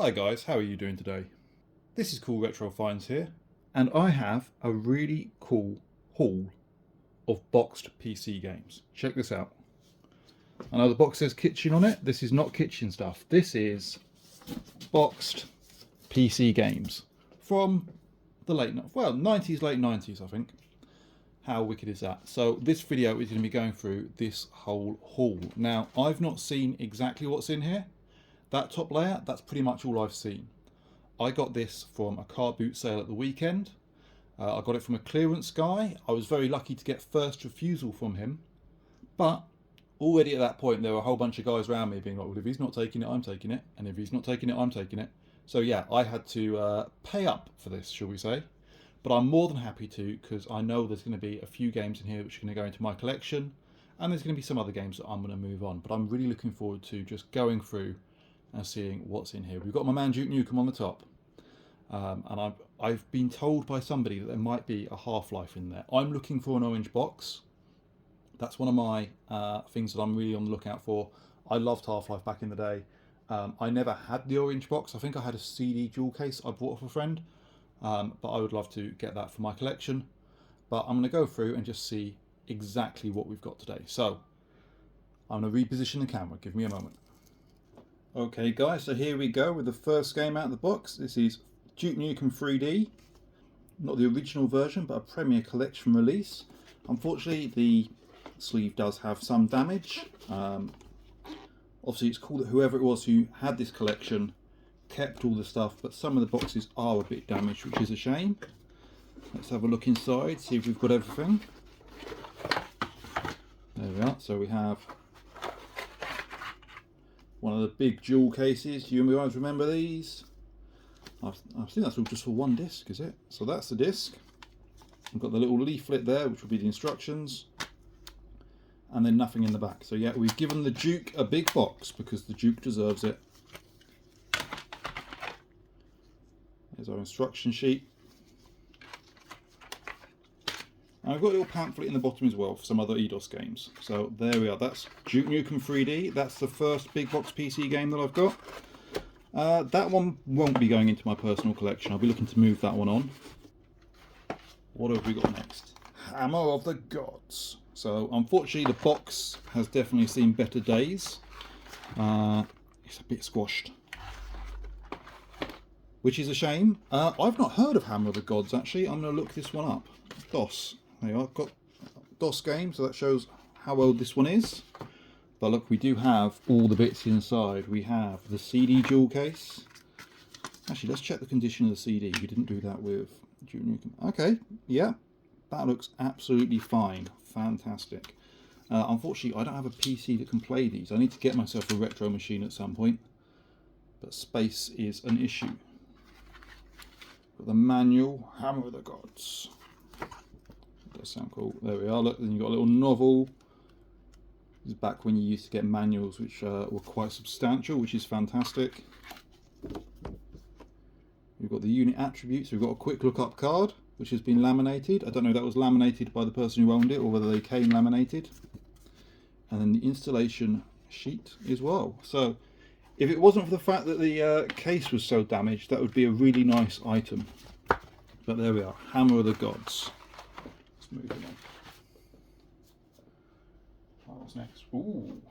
Hi guys, how are you doing today? This is Cool Retro Finds here, and I have a really cool haul of boxed PC games. Check this out. I know the box says kitchen on it. This is not kitchen stuff. This is boxed PC games from the late 90s, late 90s, I think. How wicked is that? So this video is going to be going through this whole haul. Now, I've not seen exactly what's in here. That top layer, that's pretty much all I've seen. I got this from a car boot sale at the weekend. I got it from a clearance guy. I was very lucky to get first refusal from him. But already at that point, there were a whole bunch of guys around me being like, well, if he's not taking it, I'm taking it. And if he's not taking it, I'm taking it. So yeah, I had to pay up for this, shall we say. But I'm more than happy to, because I know there's going to be a few games in here which are going to go into my collection. And there's going to be some other games that I'm going to move on. But I'm really looking forward to just going through and seeing what's in here. We've got my man Duke Nukem on the top. And I've been told by somebody that there might be a Half-Life in there. I'm looking for an orange box. That's one of my things that I'm really on the lookout for. I loved Half-Life back in the day. I never had the orange box. I think I had a CD jewel case I bought off a friend. But I would love to get that for my collection. But I'm going to go through and just see exactly what we've got today. So I'm going to reposition the camera. Give me a moment. Okay guys, so here we go with the first game out of the box. This is Duke Nukem 3D. Not the original version, but a Premier Collection release. Unfortunately, the sleeve does have some damage. Obviously, it's cool that whoever it was who had this collection kept all the stuff, but some of the boxes are a bit damaged, which is a shame. Let's have a look inside, see if we've got everything. There we are. So we have one of the big jewel cases. Do you guys remember these? I think that's all just for one disc, is it? So that's the disc. We've got the little leaflet there, which will be the instructions. And then nothing in the back. So yeah, we've given the Duke a big box because the Duke deserves it. There's our instruction sheet. And I've got a little pamphlet in the bottom as well for some other EDOS games. So there we are. That's Duke Nukem 3D. That's the first big box PC game that I've got. That one won't be going into my personal collection. I'll be looking to move that one on. What have we got next? Hammer of the Gods. So unfortunately the box has definitely seen better days. It's a bit squashed, which is a shame. I've not heard of Hammer of the Gods actually. I'm going to look this one up. DOS. There you are. Got DOS game, so that shows how old this one is. But look, we do have all the bits inside. We have the CD jewel case. Actually, let's check the condition of the CD. We didn't do that with Duke Nukem. Okay, yeah, that looks absolutely fine. Fantastic. Unfortunately, I don't have a PC that can play these. I need to get myself a retro machine at some point. But space is an issue. Got the manual, Hammer of the Gods. That does sound cool. There we are. Look, then you've got a little novel. This is back when you used to get manuals which were quite substantial, which is fantastic. We've got the unit attributes. We've got a quick look up card, which has been laminated. I don't know if that was laminated by the person who owned it or whether they came laminated. And then the installation sheet as well. So if it wasn't for the fact that the case was so damaged, that would be a really nice item. But there we are, Hammer of the Gods. Let's move it on. What's next? Ooh.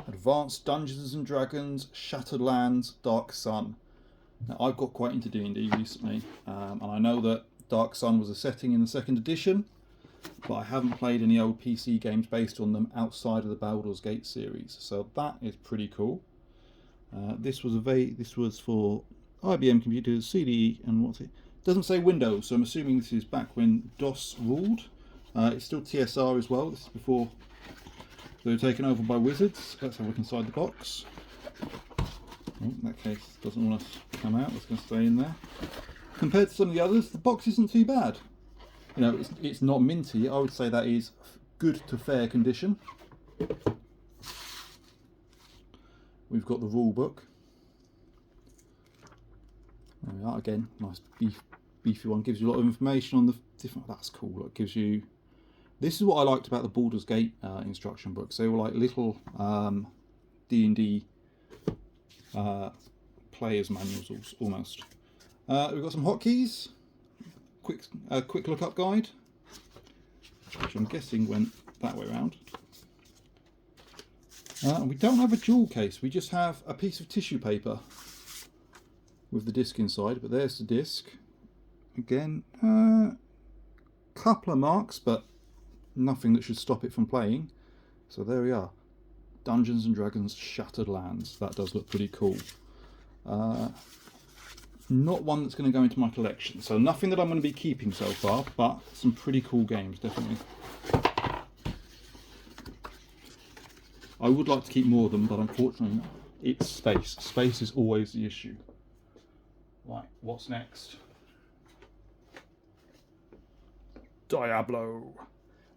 Advanced Dungeons and Dragons, Shattered Lands, Dark Sun. Now I've got quite into D&D recently, and I know that Dark Sun was a setting in the second edition, but I haven't played any old PC games based on them outside of the Baldur's Gate series, so that is pretty cool. This was for IBM computers, CD, and what's it? Doesn't say Windows, so I'm assuming this is back when DOS ruled. It's still TSR as well. This is before they were taken over by Wizards. Let's have a look inside the box. Oh, that case doesn't want to come out. It's going to stay in there. Compared to some of the others, the box isn't too bad. You know, it's not minty. I would say that is good to fair condition. We've got the rule book. There we are. Again, nice beefy one. Gives you a lot of information on the different. That's cool. It gives you. This is what I liked about the Baldur's Gate instruction books. They were like little D&D player's manuals almost. We've got some hotkeys. Quick look-up guide, which I'm guessing went that way around. We don't have a jewel case, we just have a piece of tissue paper with the disc inside, but there's the disc. Again, couple of marks, but nothing that should stop it from playing. So there we are. Dungeons and Dragons Shattered Lands. That does look pretty cool. Not one that's going to go into my collection, so nothing that I'm going to be keeping so far, but some pretty cool games, definitely. I would like to keep more of them, but unfortunately it's space. Space is always the issue. Right, what's next? Diablo.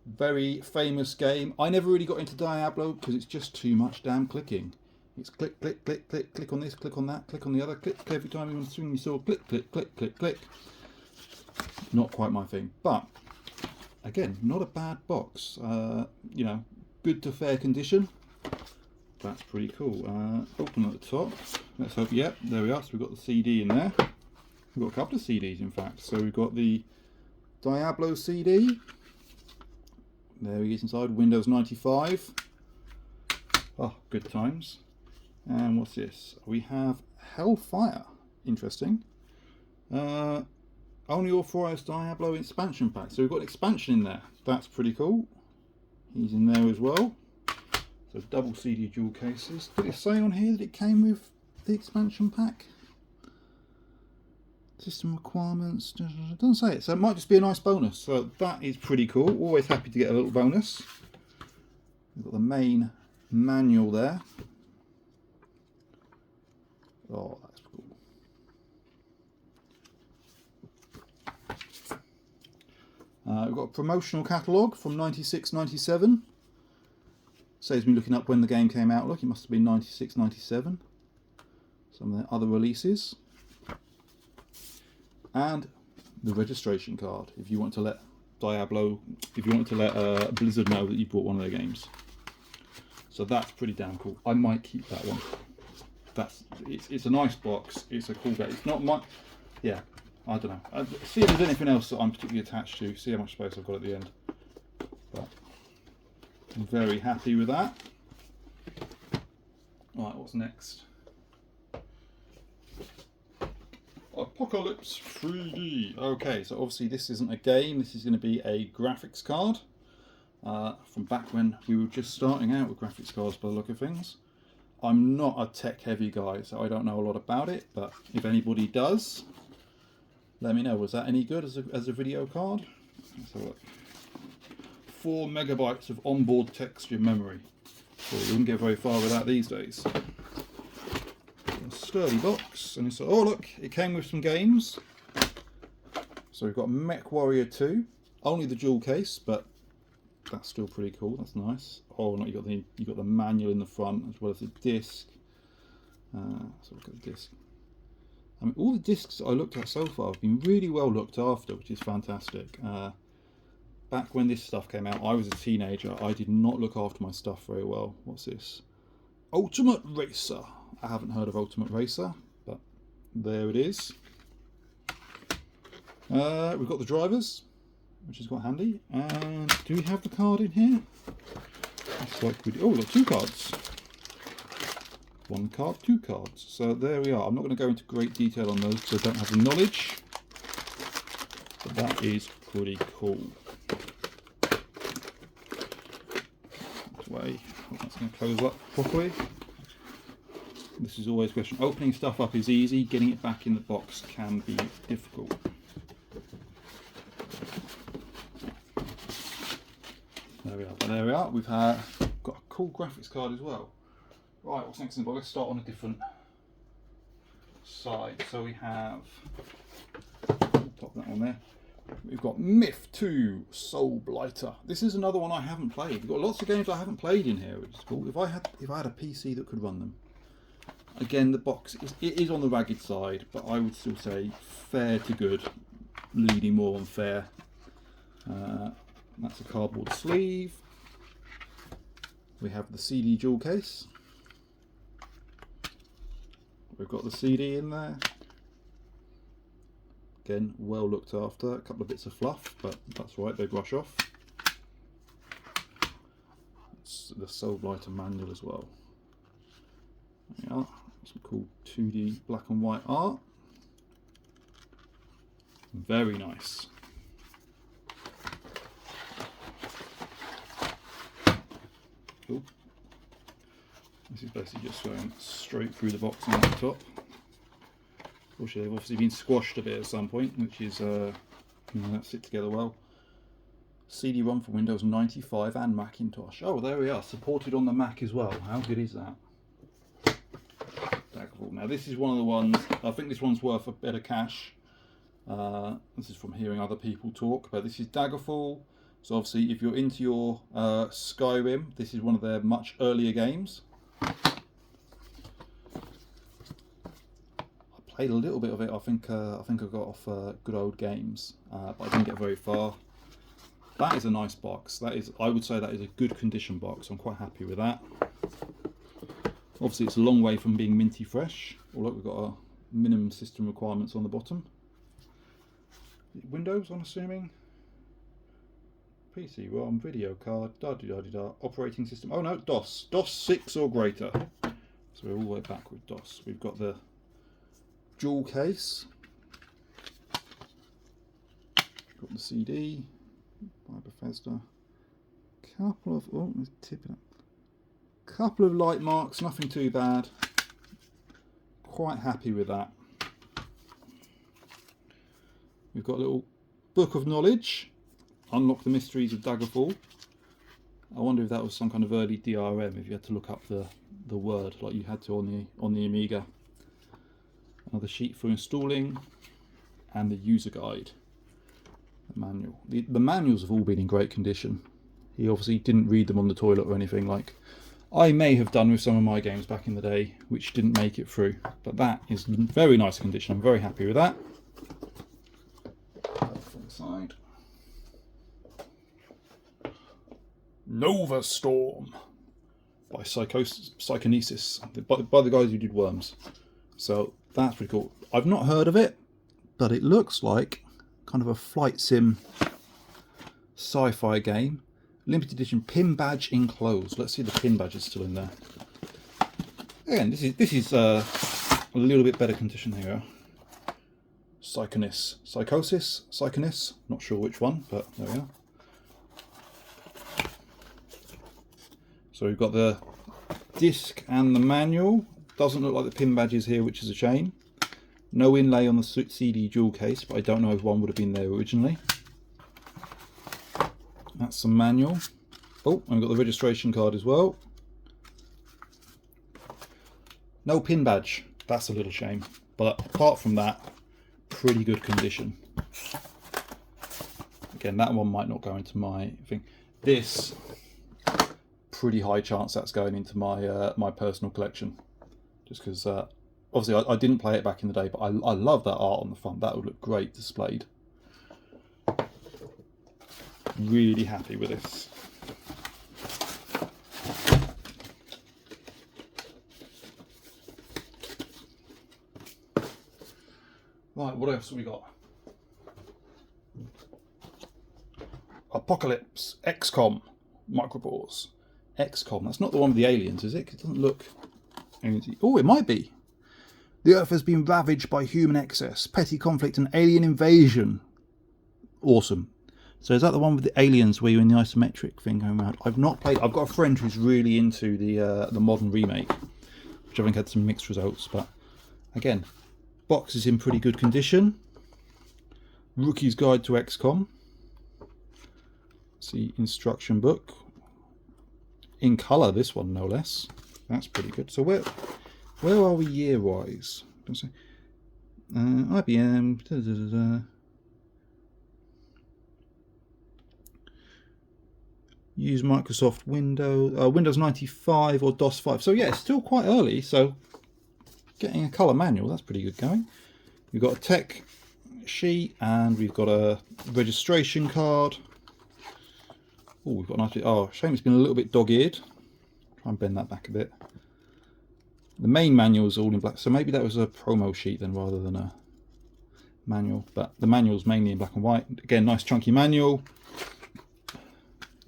Very famous game. I never really got into Diablo because it's just too much damn clicking. It's click, click, click, click, click on this, click on that, click on the other, click every time you want to swing your sword, click, click, click, click, click. Not quite my thing, but again, not a bad box. You know, good to fair condition. That's pretty cool. Open at the top. Let's hope. Yep, there we are. So we've got the CD in there. We've got a couple of CDs, in fact. So we've got the Diablo CD. There he is inside. Windows 95. Oh, good times. And what's this? We have Hellfire. Interesting. Only authorised Diablo expansion pack. So we've got an expansion in there. That's pretty cool. He's in there as well. So double CD dual cases. Did it say on here that it came with the expansion pack? System requirements. It doesn't say it. So it might just be a nice bonus. So that is pretty cool. Always happy to get a little bonus. We've got the main manual there. Oh, that's cool. We've got a promotional catalogue from 96-97. Saves me looking up when the game came out. Look, it must have been 96-97. Some of the other releases. And the registration card, if you want to let Diablo, if you want to let Blizzard know that you bought one of their games. So that's pretty damn cool. I might keep that one. It's a nice box. It's a cool game. It's not my, yeah, I don't know. See if there's anything else that I'm particularly attached to. See how much space I've got at the end. But I'm very happy with that. Right, what's next? Apocalypse 3D. Okay, so obviously this isn't a game. This is going to be a graphics card. From back when we were just starting out with graphics cards by the look of things. I'm not a tech heavy guy, so I don't know a lot about it, but if anybody does, let me know. Was that any good as a video card? Let's have a look. 4 megabytes of onboard texture memory. Well, you wouldn't get very far with that these days. A sturdy box, and it's, oh look, it came with some games. So we've got Mech Warrior 2, only the dual case, but that's still pretty cool. That's nice. Oh no, you got the manual in the front as well as the disc. So look at the disc. I mean, all the discs I looked at so far have been really well looked after, which is fantastic. Back when this stuff came out, I was a teenager. I did not look after my stuff very well. What's this? Ultimate Racer. I haven't heard of Ultimate Racer, but there it is. We've got the drivers, which is quite handy. And do we have the card in here? It's like we do. Oh, we've got 2 cards. 1 card, 2 cards. So there we are. I'm not going to go into great detail on those because I don't have the knowledge. But that is pretty cool. That way. That's going to close up properly. This is always a question. Opening stuff up is easy. Getting it back in the box can be difficult. There we are. But there we are. We've got a cool graphics card as well. Right, what's next in the box? Let's start on a different side. So we have, pop that on there. We've got Myth 2 Soul Blighter. This is another one I haven't played. We've got lots of games I haven't played in here, which is cool. If I had a PC that could run them. Again, the box it is on the ragged side, but I would still say fair to good, leaning more on fair. That's a cardboard sleeve. We have the CD dual case. We've got the CD in there. Again, well looked after. A couple of bits of fluff, but that's right, they brush off. It's the Soul Blighter manual as well. There we are. Some cool 2D black and white art. Very nice. Cool. This is basically just going straight through the box and out the top. Unfortunately, they've obviously been squashed a bit at some point, which is, that fit together well. CD-ROM for Windows 95 and Macintosh. Oh, there we are, supported on the Mac as well. How good is that? Daggerfall. Now, this is one of the ones, I think this one's worth a bit of cash. This is from hearing other people talk, but this is Daggerfall. So obviously, if you're into your Skyrim, this is one of their much earlier games. Played a little bit of it. I think I got off Good Old Games, but I didn't get very far. That is a nice box. That is, I would say, that is a good condition box. I'm quite happy with that. Obviously, it's a long way from being minty fresh. Although we've got our minimum system requirements on the bottom. Windows, I'm assuming. PC, ROM, video card, operating system. Oh no, DOS. DOS 6 or greater. So we're all the way back with DOS. We've got the jewel case. Got the CD by Bethesda. Couple of let's tip it up. Couple of light marks, nothing too bad. Quite happy with that. We've got a little book of knowledge. Unlock the mysteries of Daggerfall. I wonder if that was some kind of early DRM. If you had to look up the word like you had to on the Amiga. Another sheet for installing, and the user guide, the manual. The manuals have all been in great condition. He obviously didn't read them on the toilet or anything like I may have done with some of my games back in the day, which didn't make it through. But that is in very nice condition. I'm very happy with that. From the side. Nova Storm by Psychonesis, by the guys who did Worms. So that's pretty cool. I've not heard of it, but it looks like kind of a flight sim sci-fi game. Limited edition pin badge enclosed. Let's see if the pin badge is still in there. Again, this is a little bit better condition here. Psychosis, not sure which one, but there we are. So we've got the disc and the manual. Doesn't look like the pin badge is here, which is a shame. No inlay on the CD jewel case, but I don't know if one would have been there originally. That's the manual. Oh, and we've got the registration card as well. No pin badge. That's a little shame. But apart from that, pretty good condition. Again, that one might not go into my thing. This, pretty high chance that's going into my my personal collection. Just because, obviously, I didn't play it back in the day, but I love that art on the front. That would look great displayed. Really happy with this. Right, what else have we got? Apocalypse, XCOM, Micropores. XCOM, that's not the one with the aliens, is it? It doesn't look... Oh, it might be. The Earth has been ravaged by human excess, petty conflict and alien invasion. Awesome. So is that the one with the aliens where you're in the isometric thing going around? I've not played. I've got a friend who's really into the modern remake, which I think had some mixed results. But again, box is in pretty good condition. Rookie's Guide to XCOM. See, instruction book. In colour, this one no less. That's pretty good. So where are we year-wise? IBM. Use Microsoft Windows 95 or DOS 5. So yeah, it's still quite early. So getting a colour manual, that's pretty good going. We've got a tech sheet and we've got a registration card. Oh, we've got a nice bit. Oh, shame it's been a little bit dog-eared. Try and bend that back a bit. The main manual is all in black, so maybe that was a promo sheet then rather than a manual. But the manual's mainly in black and white. Again, nice chunky manual.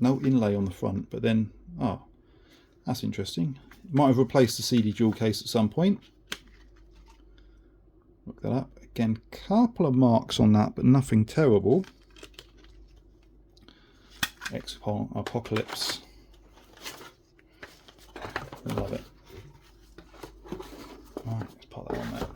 No inlay on the front, but then, oh, that's interesting. Might have replaced the CD jewel case at some point. Look that up. Again, couple of marks on that, but nothing terrible. Apocalypse. I love it. Alright, let's put that on there.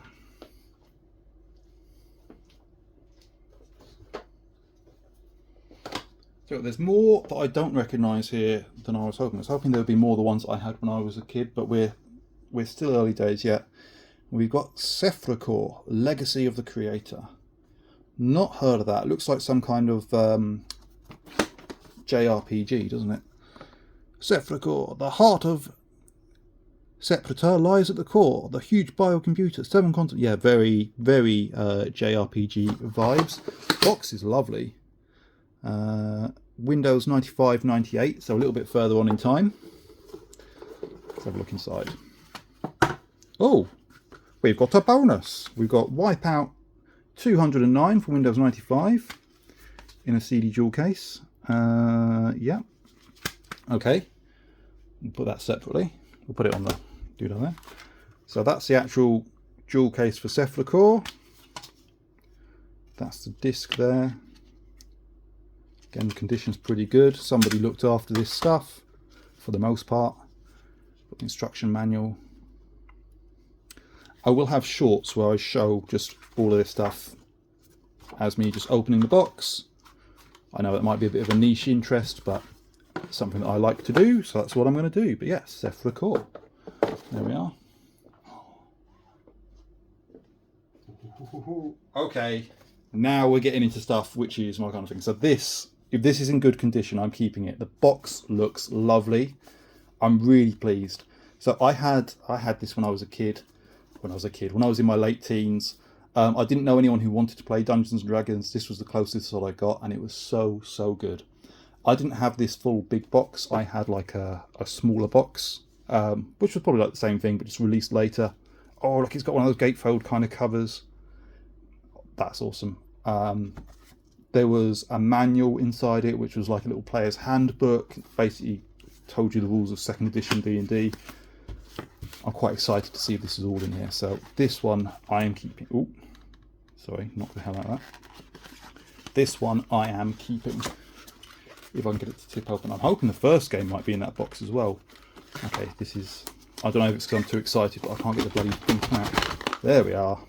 So there's more that I don't recognise here than I was hoping. I was hoping there would be more of the ones I had when I was a kid, but we're still early days yet. We've got Cephalocore, Legacy of the Creator. Not heard of that. It looks like some kind of JRPG, doesn't it? Cephalocore, the heart of Sepultura lies at the core. The huge biocomputer, 7 continents. Yeah, very, very JRPG vibes. Box is lovely. Windows 95, 98, so a little bit further on in time. Let's have a look inside. Oh, we've got a bonus. We've got Wipeout 209 for Windows 95 in a CD jewel case. Yeah. Okay. We'll put that separately. We'll put it on the doodle there. So that's the actual jewel case for Cephalocore. That's the disc there. Again, the condition's pretty good. Somebody looked after this stuff for the most part. Got the instruction manual. I will have shorts where I show just all of this stuff as me just opening the box. I know it might be a bit of a niche interest, but it's something that I like to do, so that's what I'm going to do. But yes, Cephalocore. There we are. Okay, now we're getting into stuff which is my kind of thing. So this, if this is in good condition, I'm keeping it. The box looks lovely. I'm really pleased. So I had this when I was a kid. When I was in my late teens. I didn't know anyone who wanted to play Dungeons & Dragons. This was the closest that I got, and it was so good. I didn't have this full big box. I had like a smaller box, which was probably like the same thing, but just released later. Oh, look, it's got one of those gatefold kind of covers. That's awesome. There was a manual inside it, which was like a little player's handbook. Basically told you the rules of 2nd edition D&D. I'm quite excited to see if this is all in here. So this one I am keeping. Oh, sorry, knock the hell out of that. This one I am keeping. If I can get it to tip open. I'm hoping the first game might be in that box as well. Okay, this is... I don't know if it's because I'm too excited, but I can't get the bloody thing out. There we are.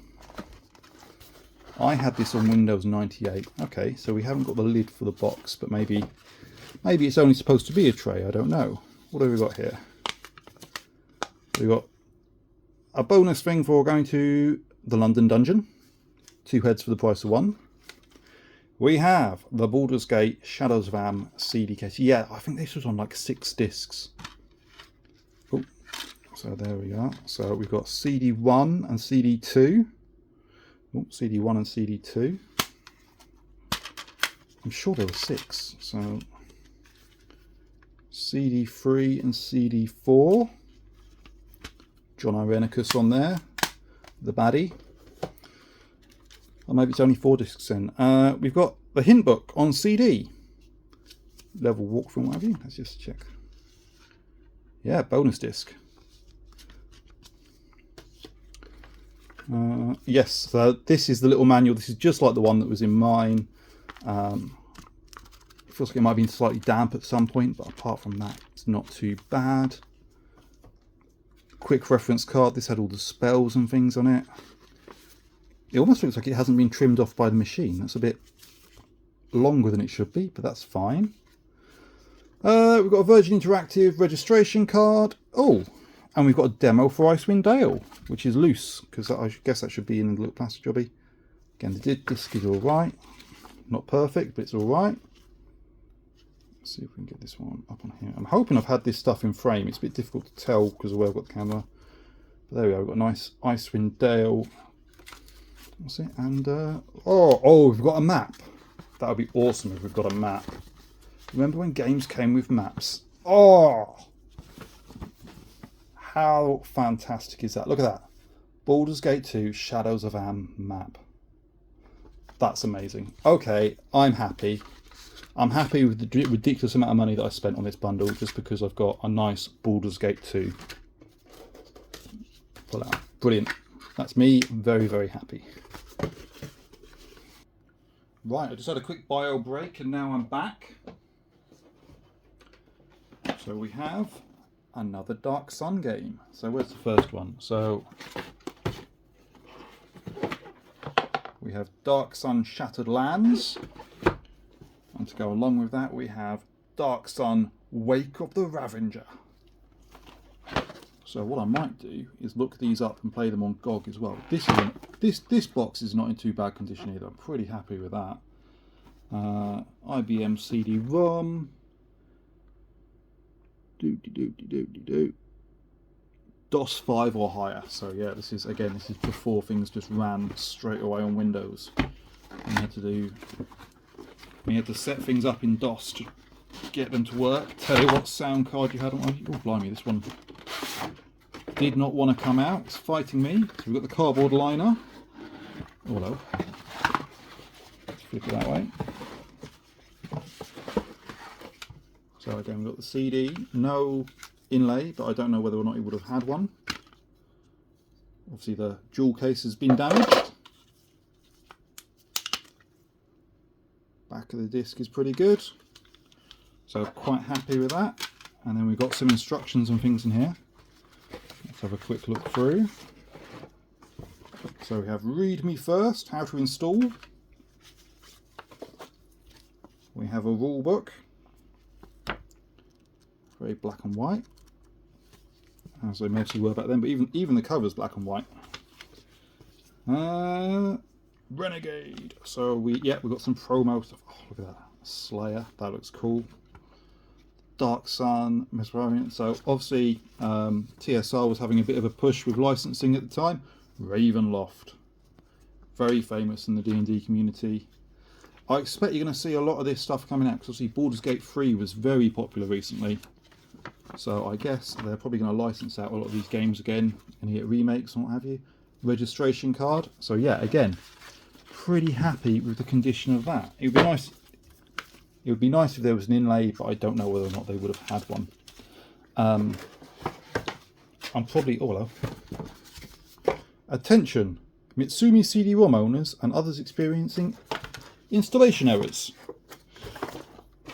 I had this on Windows 98. Okay, so we haven't got the lid for the box, but maybe it's only supposed to be a tray. I don't know. What have we got here? We've got a bonus thing for going to the London Dungeon. 2 heads for the price of 1. We have the Baldur's Gate Shadows of Am CD case. Yeah, I think this was on like 6 discs. Oh, so there we are. So we've got CD1 and CD2. Oh, CD1 and CD2. I'm sure there were 6. So CD3 and CD4. John Irenicus on there, the baddie. Or maybe it's only 4 discs then. We've got the hint book on CD. Level walkthrough, what have you? Let's just check. Yeah, bonus disc. Yes, so this is the little manual. This is just like the one that was in mine. It feels like it might have been slightly damp at some point, but apart from that, it's not too bad. Quick reference card. This had all the spells and things on it. It almost looks like it hasn't been trimmed off by the machine. That's a bit longer than it should be, but that's fine. We've got a Virgin Interactive registration card. Oh, and we've got a demo for Icewind Dale, which is loose, because I guess that should be in the little plastic jobby. Again, the disc is alright. Not perfect, but it's alright. Let's see if we can get this one up on here. I'm hoping I've had this stuff in frame. It's a bit difficult to tell because of where I've got the camera. But there we go. We've got a nice Icewind Dale. What's it? And oh, we've got a map. That would be awesome if we've got a map. Remember when games came with maps? Oh, How fantastic is that? Look at that. Baldur's Gate 2 Shadows of Am map. That's amazing. Okay, I'm happy. I'm happy with the ridiculous amount of money that I spent on this bundle just because I've got a nice Baldur's Gate 2. Pull out. Brilliant. That's me very, very happy. Right, I just had a quick bio break and now I'm back. So we have another Dark Sun game. So where's the first one? So we have Dark Sun Shattered Lands. And to go along with that we have Dark Sun Wake of the Ravager. So what I might do is look these up and play them on GOG as well. This box is not in too bad condition either. I'm pretty happy with that. IBM CD-ROM. DOS 5 or higher. So yeah, this is before things just ran straight away on Windows. And we had to set things up in DOS to get them to work. Tell you what sound card you had on. Oh blimey, this one did not want to come out. It's fighting me. So we've got the cardboard liner. Oh hello. Let's flip it that way. So again, we've got the CD, no inlay, but I don't know whether or not he would have had one. Obviously the jewel case has been damaged. Back of the disc is pretty good. So quite happy with that. And then we've got some instructions and things in here. Let's have a quick look through. So we have read me first, how to install. We have a rule book. Very black and white, as they mostly were back then, but even the cover's black and white. Renegade. So we've got some promo stuff. Oh, look at that. Slayer, that looks cool. Dark Sun, Mesmerian. So obviously TSR was having a bit of a push with licensing at the time. Ravenloft, very famous in the D&D community. I expect you're going to see a lot of this stuff coming out because obviously Baldur's Gate 3 was very popular recently. So I guess they're probably going to license out a lot of these games again and get remakes and what have you. Registration card. So yeah, again, pretty happy with the condition of that. It would be nice. It would be nice if there was an inlay, but I don't know whether or not they would have had one. I'm probably attention, Mitsumi CD-ROM owners and others experiencing installation errors.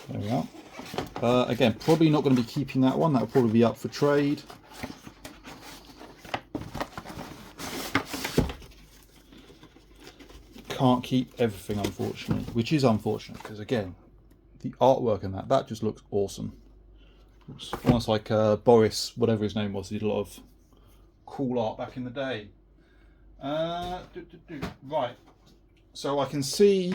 There we are. Again, probably not going to be keeping that one. That will probably be up for trade. Can't keep everything, unfortunately, which is unfortunate because again, the artwork in that just looks awesome. It's almost like Boris, whatever his name was, he did a lot of cool art back in the day. Right, so I can see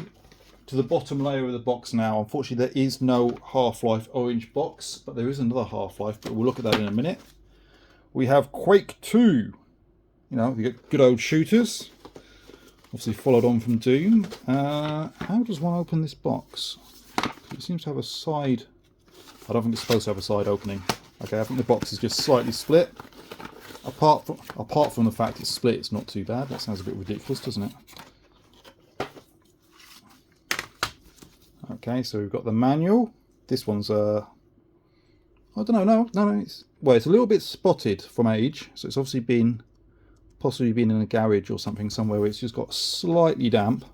to the bottom layer of the box now. Unfortunately, there is no Half-Life Orange box, but there is another Half-Life, but we'll look at that in a minute. We have Quake 2. You know, we get good old shooters. Obviously followed on from Doom. How does one open this box? It seems to have a side. I don't think it's supposed to have a side opening. Okay, I think the box is just slightly split. Apart from the fact it's split, it's not too bad. That sounds a bit ridiculous, doesn't it? Okay, so we've got the manual. This one's I don't know. No. It's a little bit spotted from age, so it's obviously possibly been in a garage or something somewhere where it's just got slightly damp.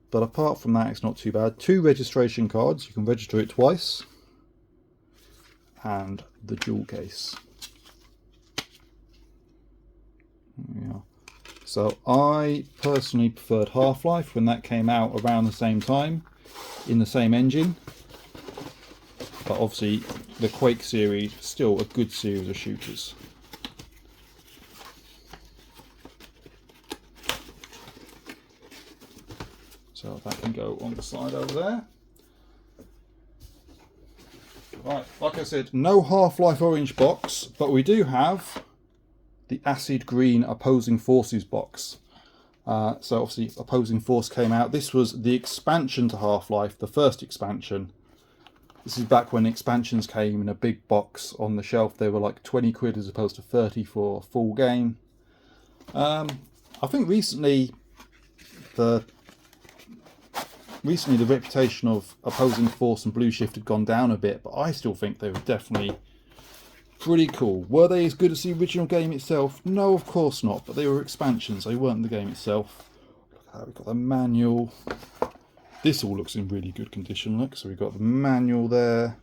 But apart from that, it's not too bad. 2 registration cards. You can register it twice. And the jewel case. There we are. So I personally preferred Half-Life when that came out around the same time, in the same engine. But obviously the Quake series, still a good series of shooters. So that can go on the side over there. Right, like I said, no Half-Life Orange box, but we do have the Acid Green Opposing Forces box. So obviously Opposing Force came out. This was the expansion to Half-Life, the first expansion. This is back when expansions came in a big box on the shelf. They were like 20 quid as opposed to 30 for a full game. I think recently the reputation of Opposing Force and Blue Shift had gone down a bit, but I still think they were definitely pretty cool. Were they as good as the original game itself? No, of course not, but they were expansions. They weren't the game itself. Look at that, we've got the manual. This all looks in really good condition, look. So we've got the manual there.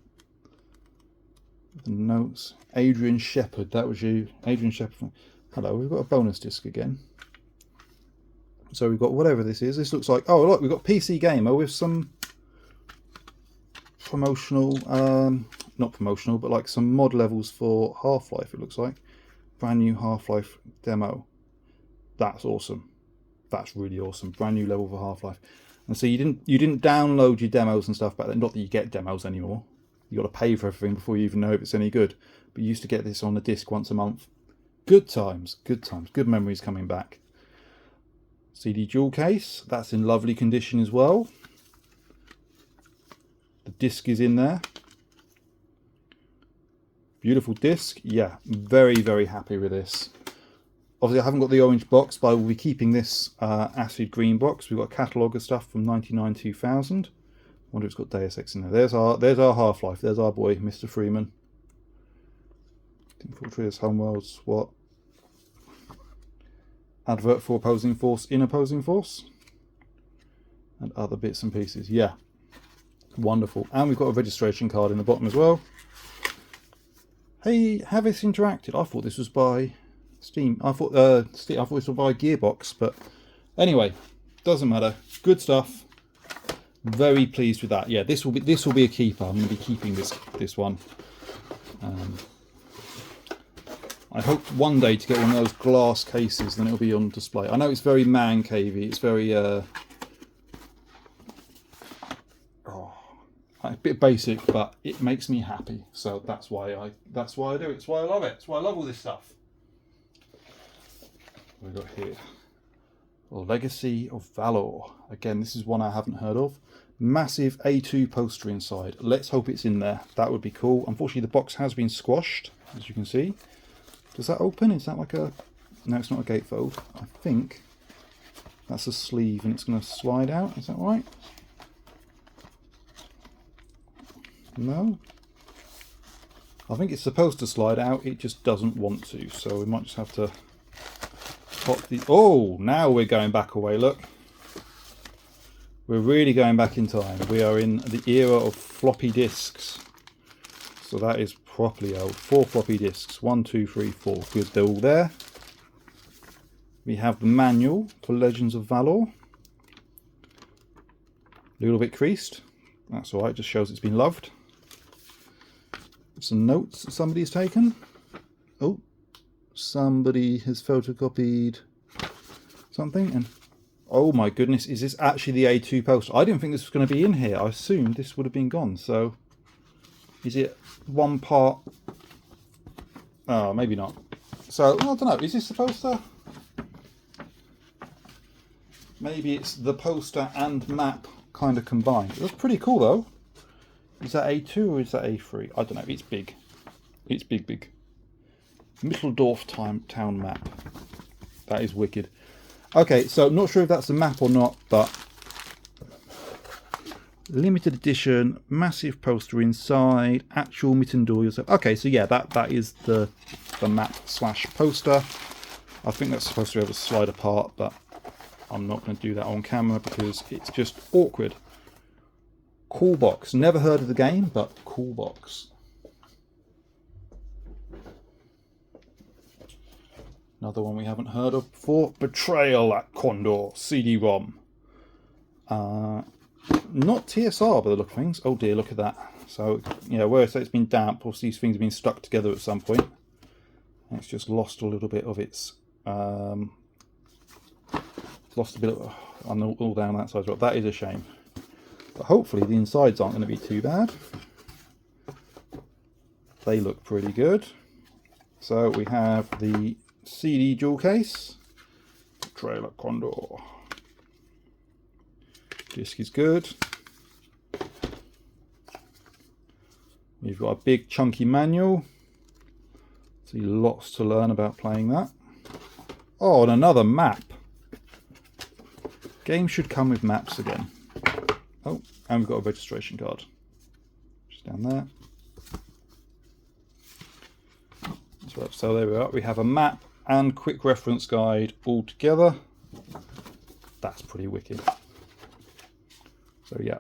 The notes. Adrian Shepherd, that was you. Adrian Shepherd. Hello, we've got a bonus disc again. So we've got whatever this is. This looks like, oh look, we've got PC Gamer with some promotional, not promotional, but like some mod levels for Half-Life, it looks like. Brand new Half-Life demo. That's awesome. That's really awesome. Brand new level for Half-Life. And so you didn't download your demos and stuff back then. Not that you get demos anymore. You got to pay for everything before you even know if it's any good. But you used to get this on a disc once a month. Good times, good times, good memories coming back. CD dual case, that's in lovely condition as well. The disc is in there. Beautiful disc. Yeah, very, very happy with this. Obviously I haven't got the orange box, but I will be keeping this acid green box. We've got a catalogue of stuff from 99-2000. I wonder if it's got Deus Ex in there. There's our Half-Life. There's our boy, Mr. Freeman. Team Fortress, Homeworld, SWAT. Advert for Opposing Force in Opposing Force. And other bits and pieces. Yeah. Wonderful. And we've got a registration card in the bottom as well. Hey, Havas Interacted. I thought this was by Steam. I thought this was by Gearbox, but anyway, doesn't matter. Good stuff. Very pleased with that. Yeah, this will be a keeper. I'm going to be keeping this one. I hope one day to get one of those glass cases, then it'll be on display. I know it's very man cavey. It's very a bit basic, but it makes me happy. So that's why I do it. That's why I love it. That's why I love all this stuff. What have we got here? Legacy of Valor. Again, this is one I haven't heard of. Massive A2 poster inside. Let's hope it's in there. That would be cool. Unfortunately, the box has been squashed, as you can see. Does that open? Is that like a... No, it's not a gatefold. I think that's a sleeve and it's going to slide out. Is that right? No? I think it's supposed to slide out. It just doesn't want to. So we might just have to pop the... Oh, now we're going back a way. Look. We're really going back in time. We are in the era of floppy disks. So that is properly old. 4 floppy disks. 1, 2, 3, 4. Good, they're all there. We have the manual for Legends of Valor. A little bit creased. That's alright, just shows it's been loved. Some notes that somebody's taken. Oh, somebody has photocopied something. And oh my goodness, is this actually the A2 poster? I didn't think this was going to be in here. I assumed this would have been gone. So, is it one part? Oh, maybe not. So, I don't know. Is this the poster? Maybe it's the poster and map kind of combined. It looks pretty cool though. Is that A2 or is that A3? I don't know. It's big. It's big, big. Mitteldorf town map. That is wicked. Okay, so not sure if that's a map or not, but limited edition, massive poster inside, actual Mittendorf yourself. Okay, so yeah, that is the map / poster. I think that's supposed to be able to slide apart, but I'm not going to do that on camera because it's just awkward. Cool box. Never heard of the game, but cool box. Another one we haven't heard of before. Betrayal at Condor CD-ROM. Not TSR by the look of things. Oh dear, look at that. So, yeah, where it's been damp, or these things have been stuck together at some point. And it's just lost a little bit of its... lost a bit of... all down that side. That is a shame. But hopefully the insides aren't going to be too bad. They look pretty good. So we have the CD jewel case. Trailer Condor. Disc is good. You've got a big chunky manual. So lots to learn about playing that. Oh, and another map. Games should come with maps again. Oh, and we've got a registration card. Just down there. So there we are. We have a map and quick reference guide all together. That's pretty wicked. So yeah,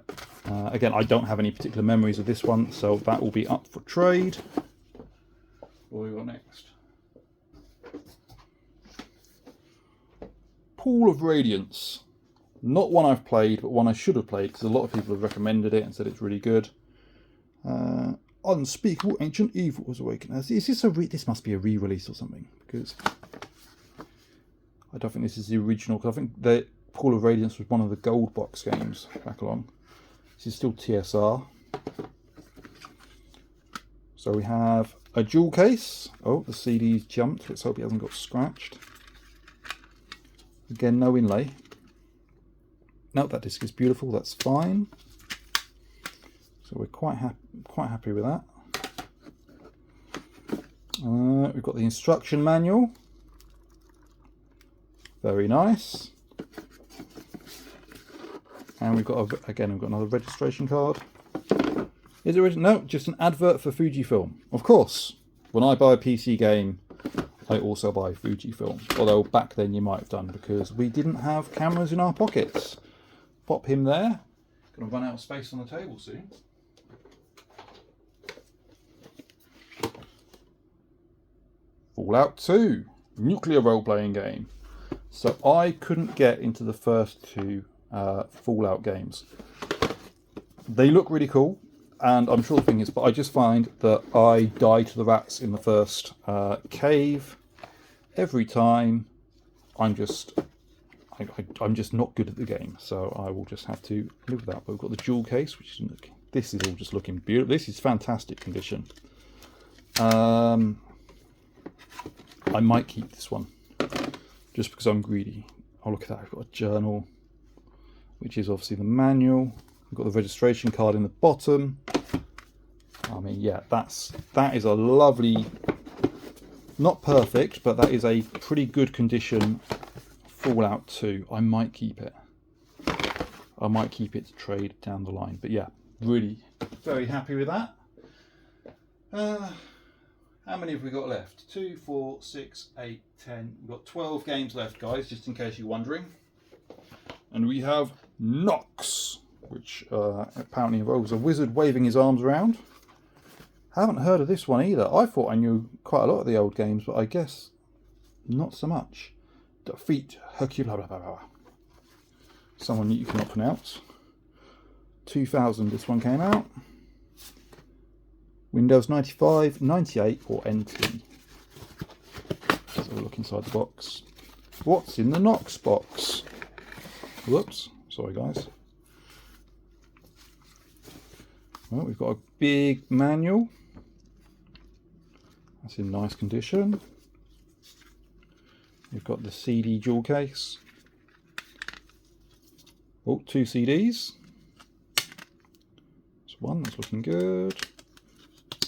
again, I don't have any particular memories of this one, so that will be up for trade. What have we got next? Pool of Radiance. Not one I've played, but one I should have played, because a lot of people have recommended it and said it's really good. Unspeakable Ancient Evil was awakened. Is this this must be a re-release or something, because I don't think this is the original, because I think the Pool of Radiance was one of the gold box games back along. This is still TSR. So we have a jewel case. Oh, the CD's jumped. Let's hope he hasn't got scratched. Again, no inlay. No, that disc is beautiful. That's fine. So we're quite happy with that. We've got the instruction manual. Very nice. And we've got we've got another registration card. Is it no? Just an advert for Fujifilm. Of course, when I buy a PC game, I also buy Fujifilm. Although back then you might have done, because we didn't have cameras in our pockets. Pop him there. Gonna run out of space on the table soon. Fallout 2, nuclear role-playing game. So I couldn't get into the first two Fallout games. They look really cool, and I'm sure the thing is, but I just find that I die to the rats in the first cave every time. I'm just not good at the game, so I will just have to live with that. But we've got the jewel case, which is, this is all just looking beautiful. This is fantastic condition. I might keep this one just because I'm greedy. Oh, look at that! I've got a journal, which is obviously the manual. I've got the registration card in the bottom. I mean, yeah, that is a lovely, not perfect, but that is a pretty good condition Fallout 2. I might keep it. I might keep it to trade down the line. But yeah, really very happy with that. How many have we got left? 2, 4, 6, 8, 10. We've got 12 games left, guys, just in case you're wondering. And we have Nox, which apparently involves a wizard waving his arms around. Haven't heard of this one either. I thought I knew quite a lot of the old games, but I guess not so much. Defeat Hercule, someone you cannot pronounce. 2000 this one came out. Windows 95, 98 or NT. Let's have a look inside the box. What's in the Nox box? Whoops, sorry guys. Well, we've got a big manual. That's in nice condition. We've got the CD jewel case. Oh, 2 CDs. There's one that's looking good.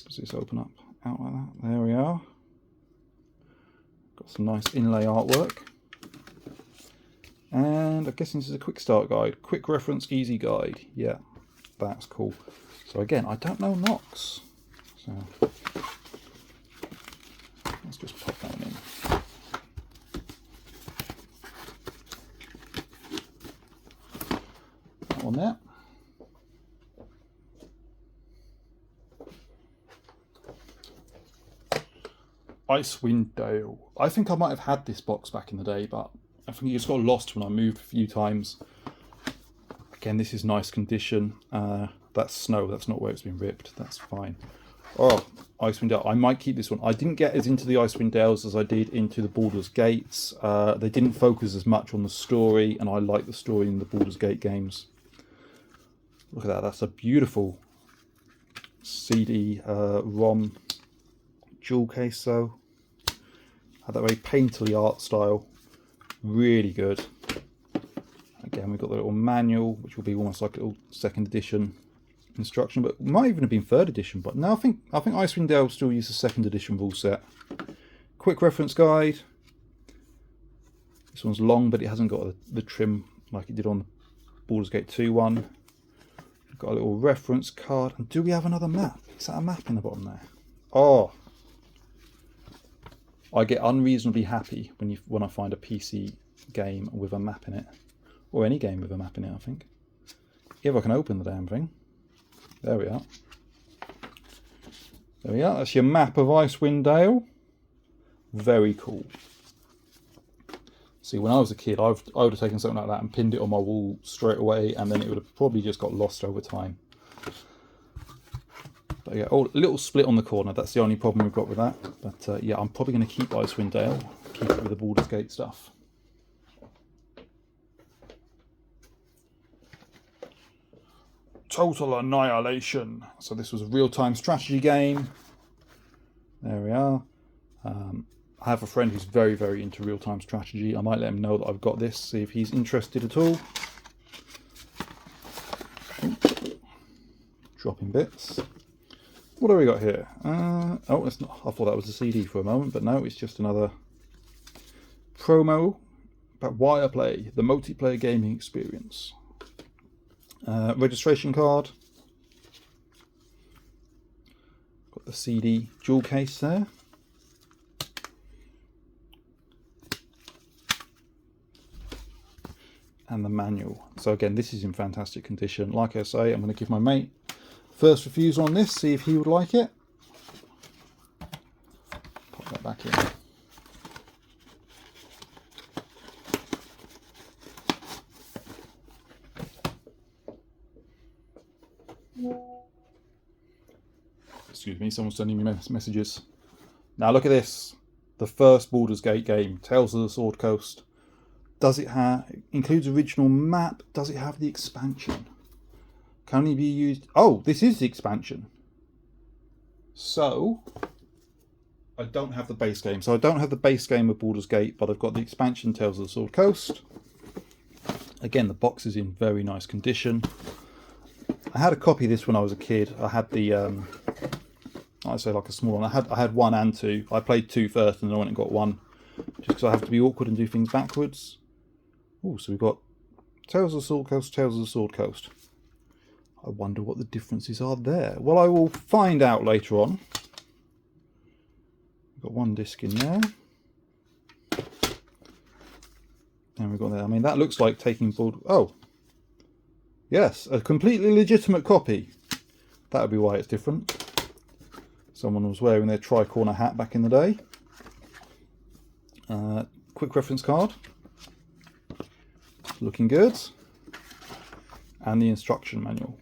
Does this open up out like that? There we are. Got some nice inlay artwork. And I'm guessing this is a quick start guide. Quick reference, easy guide. Yeah, that's cool. So again, I don't know Nox. So let's just pop that one in. That one there. Icewind Dale. I think I might have had this box back in the day, but I think it just got lost when I moved a few times. Again, this is nice condition. That's snow, that's not where it's been ripped, that's fine. Oh, Icewind Dale. I might keep this one. I didn't get as into the Icewind Dales as I did into the Baldur's Gates. They didn't focus as much on the story, and I like the story in the Baldur's Gate games. Look at that, that's a beautiful CD-ROM jewel case though. Had that very painterly art style. Really good. Again, we've got the little manual, which will be almost like a little second edition. instruction, but it might even have been 3rd edition. But no, I think Icewind Dale still uses the 2nd edition rule set. Quick reference guide. This one's long, but it hasn't got the trim like it did on the Baldur's Gate 2 one. We've got a little reference card. And do we have another map? Is that a map in the bottom there? Oh, I get unreasonably happy when I find a PC game with a map in it, or any game with a map in it. I think. If I can open the damn thing. There we are. There we are. That's your map of Icewind Dale. Very cool. See, when I was a kid, I would have taken something like that and pinned it on my wall straight away, and then it would have probably just got lost over time. But yeah, oh, a little split on the corner. That's the only problem we've got with that. But yeah, I'm probably going to keep Icewind Dale, keep it with the Baldur's Gate stuff. Total Annihilation. So this was a real-time strategy game. There we are. I have a friend who's very, very into real-time strategy. I might let him know that I've got this, see if he's interested at all. Dropping bits. What have we got here? Oh, it's not. I thought that was a CD for a moment, but no, it's just another promo about Wireplay, the multiplayer gaming experience. Registration card. Got the CD jewel case there. And the manual. So again, this is in fantastic condition. Like I say, I'm going to give my mate first refusal on this, see if he would like it. Pop that back in. Excuse me, someone's sending me messages. Now look at this. The first Baldur's Gate game, Tales of the Sword Coast. Does it have, includes original map, does it have the expansion? Can only be used, oh, this is the expansion. So, I don't have the base game. So I don't have the base game of Baldur's Gate, but I've got the expansion Tales of the Sword Coast. Again, the box is in very nice condition. I had a copy of this when I was a kid. I had the, I'd say like a small one. I had 1 and 2. I played 2 first and then I went and got 1. Just because I have to be awkward and do things backwards. Oh, so we've got Tales of the Sword Coast, Tales of the Sword Coast. I wonder what the differences are there. Well, I will find out later on. We've got 1 disc in there. And we've got there. I mean, that looks like taking oh, yes, a completely legitimate copy. That would be why it's different. Someone was wearing their tri-corner hat back in the day. Quick reference card. Looking good. And the instruction manual.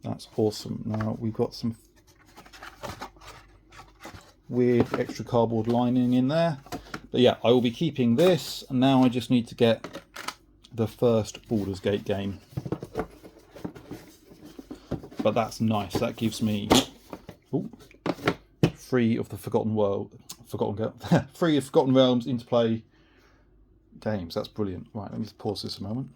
That's awesome. Now we've got some weird extra cardboard lining in there. But yeah, I will be keeping this. And now I just need to get the first Baldur's Gate game. But that's nice. That gives me free of the Forgotten free of Forgotten Realms Interplay games. That's brilliant. Right, let me just pause this a moment.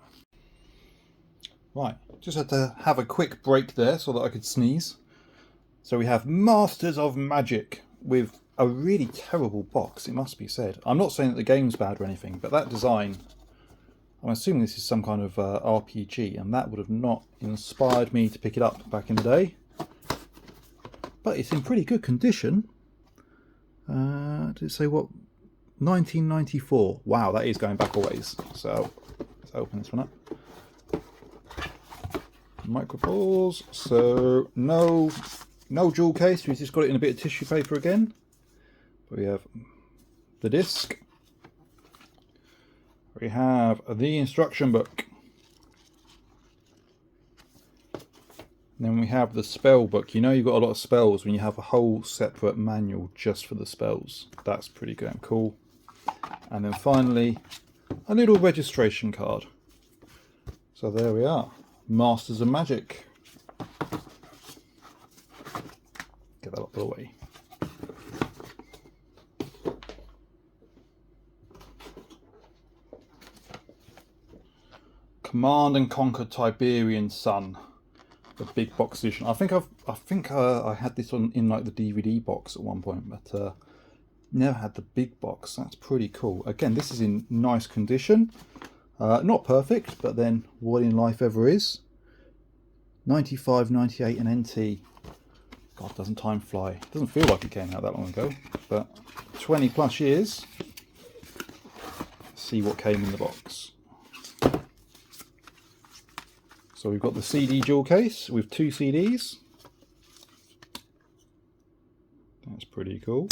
Right, just had to have a quick break there so that I could sneeze. So we have Masters of Magic with a really terrible box, it must be said. I'm not saying that the game's bad or anything, but that design, I'm assuming this is some kind of RPG, and that would have not inspired me to pick it up back in the day. But it's in pretty good condition. Did it say what? 1994. Wow, that is going back a ways. So let's open this one up. Microballs. So no jewel case. We've just got it in a bit of tissue paper again. But we have the disc. We have the instruction book. And then we have the spell book. You know you've got a lot of spells when you have a whole separate manual just for the spells. That's pretty good and cool. And then finally, a little registration card. So there we are. Masters of Magic. Get that up the way. Command and Conquer Tiberian Sun, the big box edition. I think I had this on in like the DVD box at one point, but never had the big box. That's pretty cool. Again, this is in nice condition. Not perfect, but then what in life ever is. 95, 98 and NT. God, doesn't time fly? Doesn't feel like it came out that long ago, but 20 plus years. Let's see what came in the box. So we've got the CD jewel case with 2 CDs. That's pretty cool.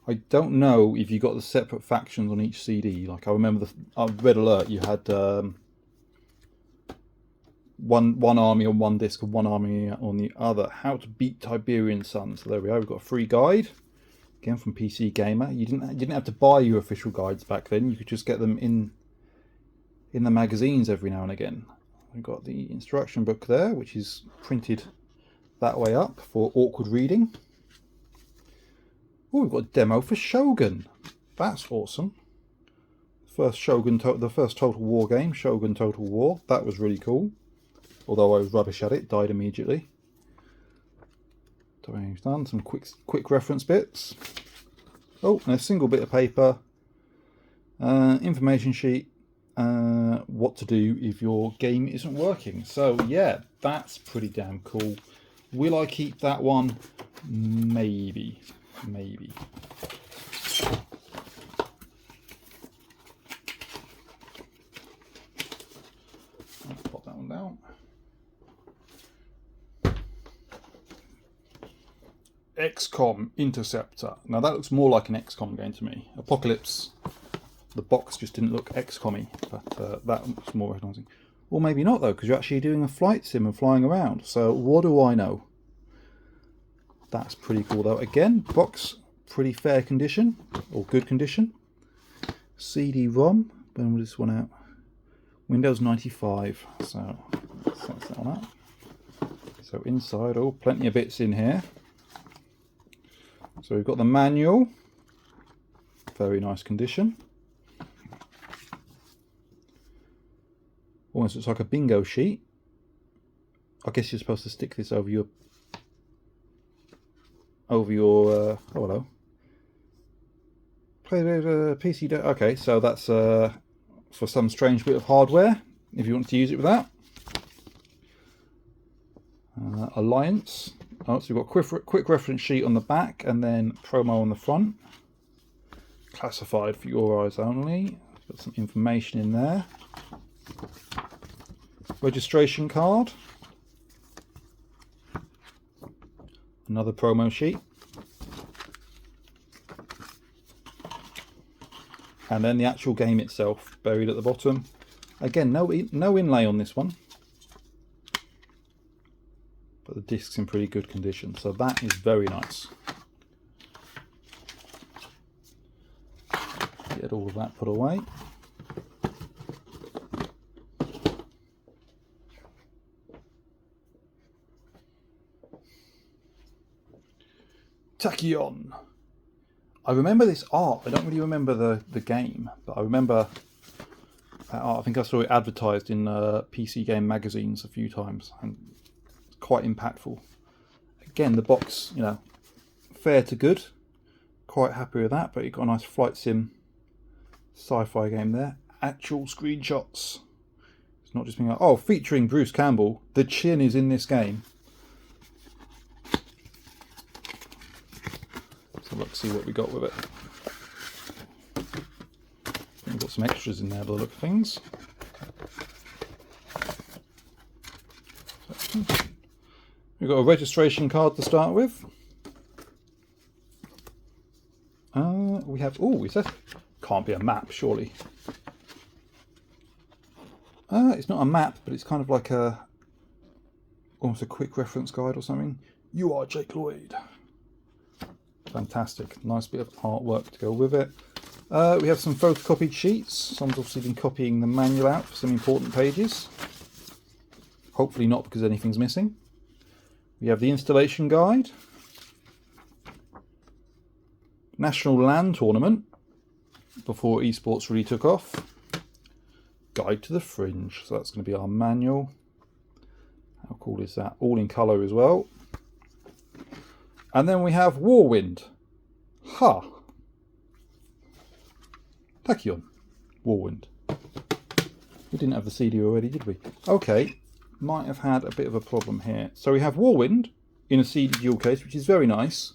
I don't know if you got the separate factions on each CD. Like I remember Red Alert, you had one army on one disc and one army on the other. How to beat Tiberian Sun. So there we are. We've got a free guide again from PC Gamer. You didn't have to buy your official guides back then. You could just get them in the magazines every now and again. We've got the instruction book there, which is printed that way up for awkward reading. Oh, we've got a demo for Shogun. That's awesome. The first Total War game, Shogun Total War. That was really cool. Although I was rubbish at it, died immediately. So we've done some quick reference bits. Oh, and a single bit of paper. Information sheet. What to do if your game isn't working. So yeah, that's pretty damn cool. Will I keep that one? Maybe. Let's pop that one down. XCOM Interceptor. Now that looks more like an XCOM game to me. Apocalypse, the box just didn't look XCOM-y, but that looks more recognising. Or maybe not though, because you're actually doing a flight sim and flying around. So what do I know? That's pretty cool though. Again, box pretty fair condition, or good condition. CD-ROM, when will this one out? Windows 95, so let's set that one up. So inside, oh, plenty of bits in here. So we've got the manual, very nice condition. Almost looks like a bingo sheet. I guess you're supposed to stick this over your oh hello. Play PC. Okay, so that's for some strange bit of hardware. If you want to use it with that. Alliance. Oh, so we've got quick reference sheet on the back and then promo on the front. Classified for your eyes only. Got some information in there. Registration card. Another promo sheet. And then the actual game itself buried at the bottom. Again, no inlay on this one. But the disc's in pretty good condition, so that is very nice. Get all of that put away. Tachyon. I remember this art. I don't really remember the game, but I remember that art. I think I saw it advertised in PC game magazines a few times, and it's quite impactful. Again, the box, you know, fair to good. Quite happy with that, but you've got a nice flight sim sci-fi game there. Actual screenshots. It's not just being like, oh, featuring Bruce Campbell. The chin is in this game. So let's see what we got with it. We've got some extras in there by the look of things. We've got a registration card to start with. We have, oh, is that, can't be a map, surely. It's not a map, but it's kind of like almost a quick reference guide or something. You are Jake Lloyd. Fantastic. Nice bit of artwork to go with it. We have some photocopied sheets. Someone's obviously been copying the manual out for some important pages. Hopefully not because anything's missing. We have the installation guide. National LAN tournament before esports really took off. Guide to the Fringe. So that's going to be our manual. How cool is that? All in colour as well. And then we have Warwind. Ha! Tachyon. Warwind. We didn't have the CD already, did we? Okay, might have had a bit of a problem here. So we have Warwind in a CD dual case, which is very nice,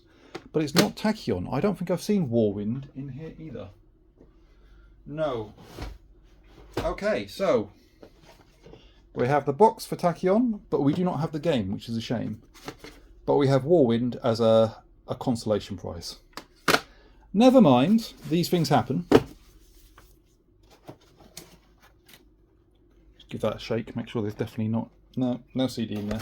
but it's not Tachyon. I don't think I've seen Warwind in here either. No. Okay, so we have the box for Tachyon, but we do not have the game, which is a shame. But we have Warwind as a consolation prize. Never mind, these things happen. Give that a shake, make sure there's definitely no CD in there.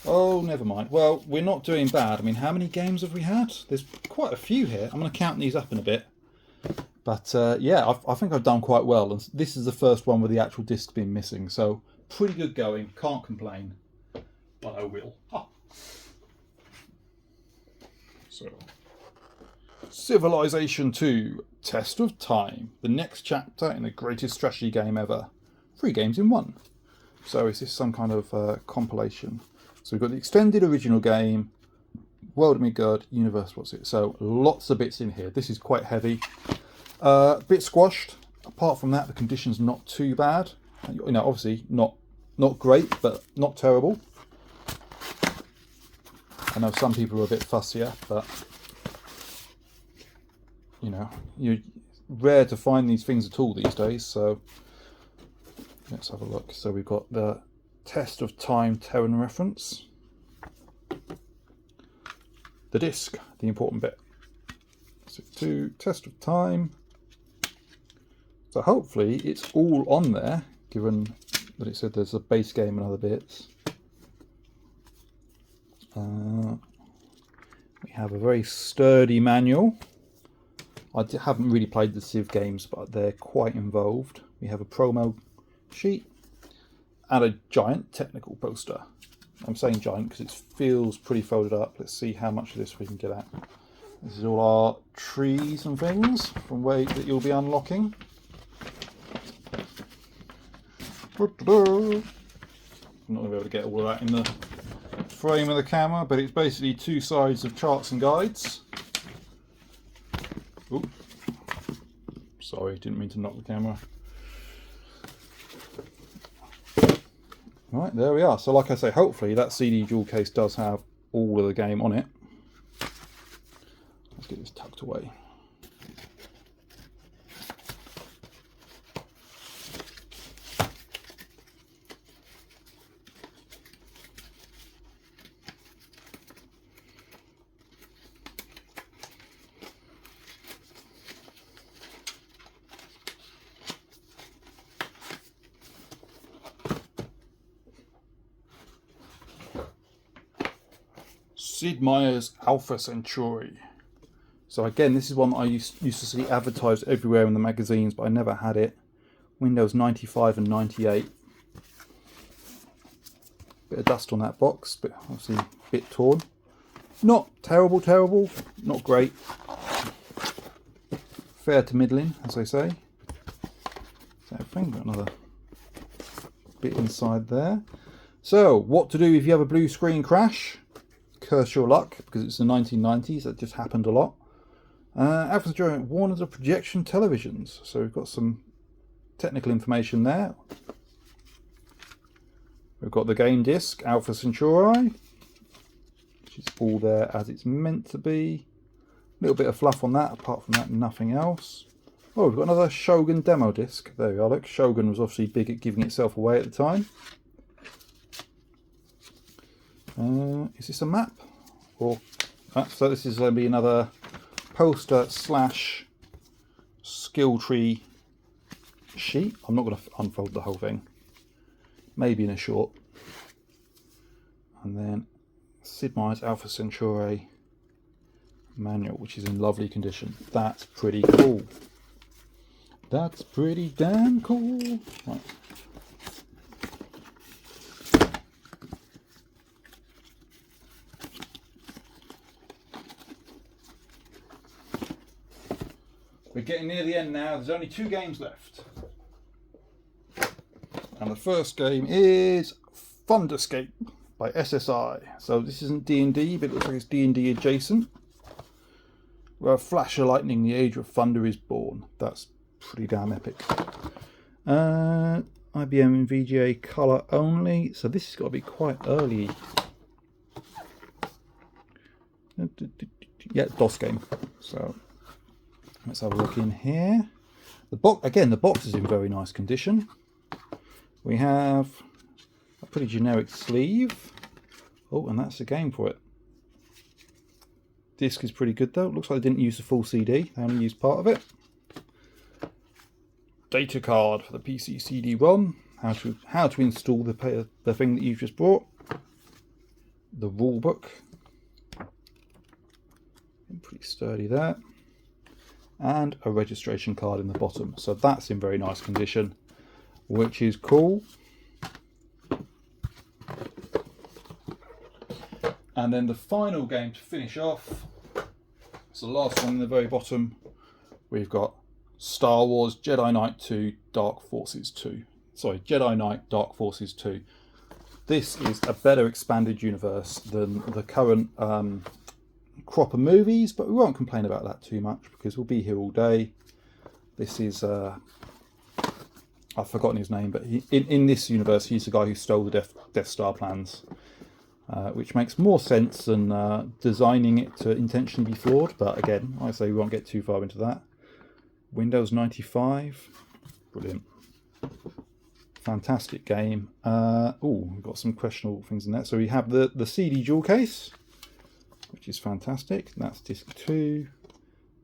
Oh, never mind. Well, we're not doing bad. I mean, how many games have we had? There's quite a few here. I'm going to count these up in a bit. But yeah, I think I've done quite well. And this is the first one with the actual disc being missing. So pretty good going. Can't complain. But I will. Ah. So, Civilization 2, Test of Time. The next chapter in the greatest strategy game ever. 3 games in 1. So is this some kind of compilation? So we've got the extended original game, World of Midgard, Universe, what's it? So lots of bits in here. This is quite heavy. A bit squashed. Apart from that, the condition's not too bad. You know, obviously not great, but not terrible. I know some people are a bit fussier, but you know, you're rare to find these things at all these days, so let's have a look. So we've got the Test of Time Terran reference. The disc, the important bit. So to Test of Time. So hopefully it's all on there, given that it said there's a base game and other bits. We have a very sturdy manual. I haven't really played the Civ games, but they're quite involved. We have a promo sheet and a giant technical poster. I'm saying giant because it feels pretty folded up. Let's see how much of this we can get at. This is all our trees and things from way that you'll be unlocking. I'm not going to be able to get all of that in the frame of the camera, but it's basically 2 sides of charts and guides. Oops. Sorry, didn't mean to knock the camera. Right, there we are. So like I say, hopefully that CD dual case does have all of the game on it. Let's get this tucked away. Sid Meier's Alpha Centauri. So again, this is one that I used to see advertised everywhere in the magazines, but I never had it. Windows 95 and 98. Bit of dust on that box, but obviously a bit torn. Not terrible, not great. Fair to middling, as they say. So I think got another bit inside there. So, what to do if you have a blue screen crash? Curse your luck, because it's the 1990s, that just happened a lot. Alpha Centauri warnings of projection televisions. So we've got some technical information there. We've got the game disc, Alpha Centauri, which is all there as it's meant to be. A little bit of fluff on that, apart from that, nothing else. Oh, we've got another Shogun demo disc. There we are, look. Shogun was obviously big at giving itself away at the time. Is this a map? Or so this is going to be another poster / skill tree sheet. I'm not going to unfold the whole thing. Maybe in a short. And then Sid Meier's Alpha Centauri manual, which is in lovely condition. That's pretty cool. That's pretty damn cool. Right. We're getting near the end now. There's only 2 games left. And the first game is Thunderscape by SSI. So this isn't D&D, but it looks like it's D&D adjacent. Where a flash of lightning, the age of thunder is born. That's pretty damn epic. IBM and VGA colour only. So this has got to be quite early. Yeah, DOS game. So let's have a look in here. The box is in very nice condition. We have a pretty generic sleeve. Oh, and that's the game for it. Disc is pretty good though. Looks like they didn't use the full CD. They only used part of it. Data card for the PC CD-ROM. How to install the thing that you've just bought. The rule book. Pretty sturdy there. And a registration card in the bottom. So that's in very nice condition, which is cool. And then the final game to finish off, it's the last one in the very bottom. We've got Star Wars Jedi Knight 2 Dark Forces 2. Sorry, Jedi Knight Dark Forces 2. This is a better expanded universe than the current crop of movies, but we won't complain about that too much because we'll be here all day. This is, I've forgotten his name, but in this universe, he's the guy who stole the Death Star plans. Which makes more sense than designing it to intentionally be flawed. But again, I say we won't get too far into that. Windows 95, brilliant, fantastic game. Oh, we've got some questionable things in there. So we have the CD jewel case, which is fantastic. That's disc 2.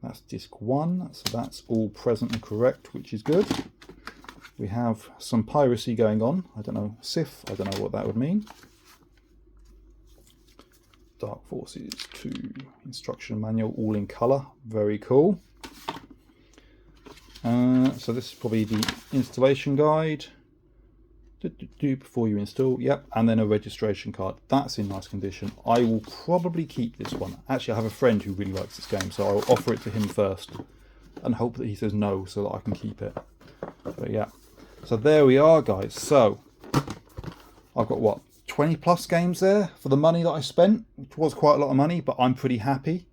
That's disc 1. So that's all present and correct, which is good. We have some piracy going on. I don't know, SIF. I don't know what that would mean. Dark Forces 2 instruction manual, all in colour, very cool. So this is probably the installation guide. Before you install, yep, and then a registration card. That's in nice condition. I will probably keep this one. Actually, I have a friend who really likes this game, so I'll offer it to him first and hope that he says no so that I can keep it. But yeah, so there we are, guys. So I've got what, 20 plus games there for the money that I spent, which was quite a lot of money, but I'm pretty happy.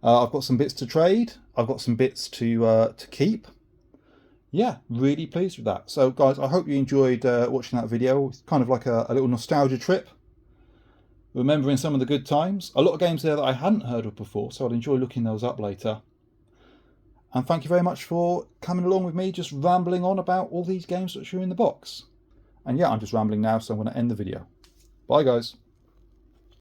I've got some bits to trade. I've got some bits to keep. Yeah, really pleased with that. So guys, I hope you enjoyed watching that video. It's kind of like a little nostalgia trip. Remembering some of the good times. A lot of games there that I hadn't heard of before, so I'd enjoy looking those up later. And thank you very much for coming along with me, just rambling on about all these games that are in the box. And yeah, I'm just rambling now, so I'm going to end the video. Bye guys.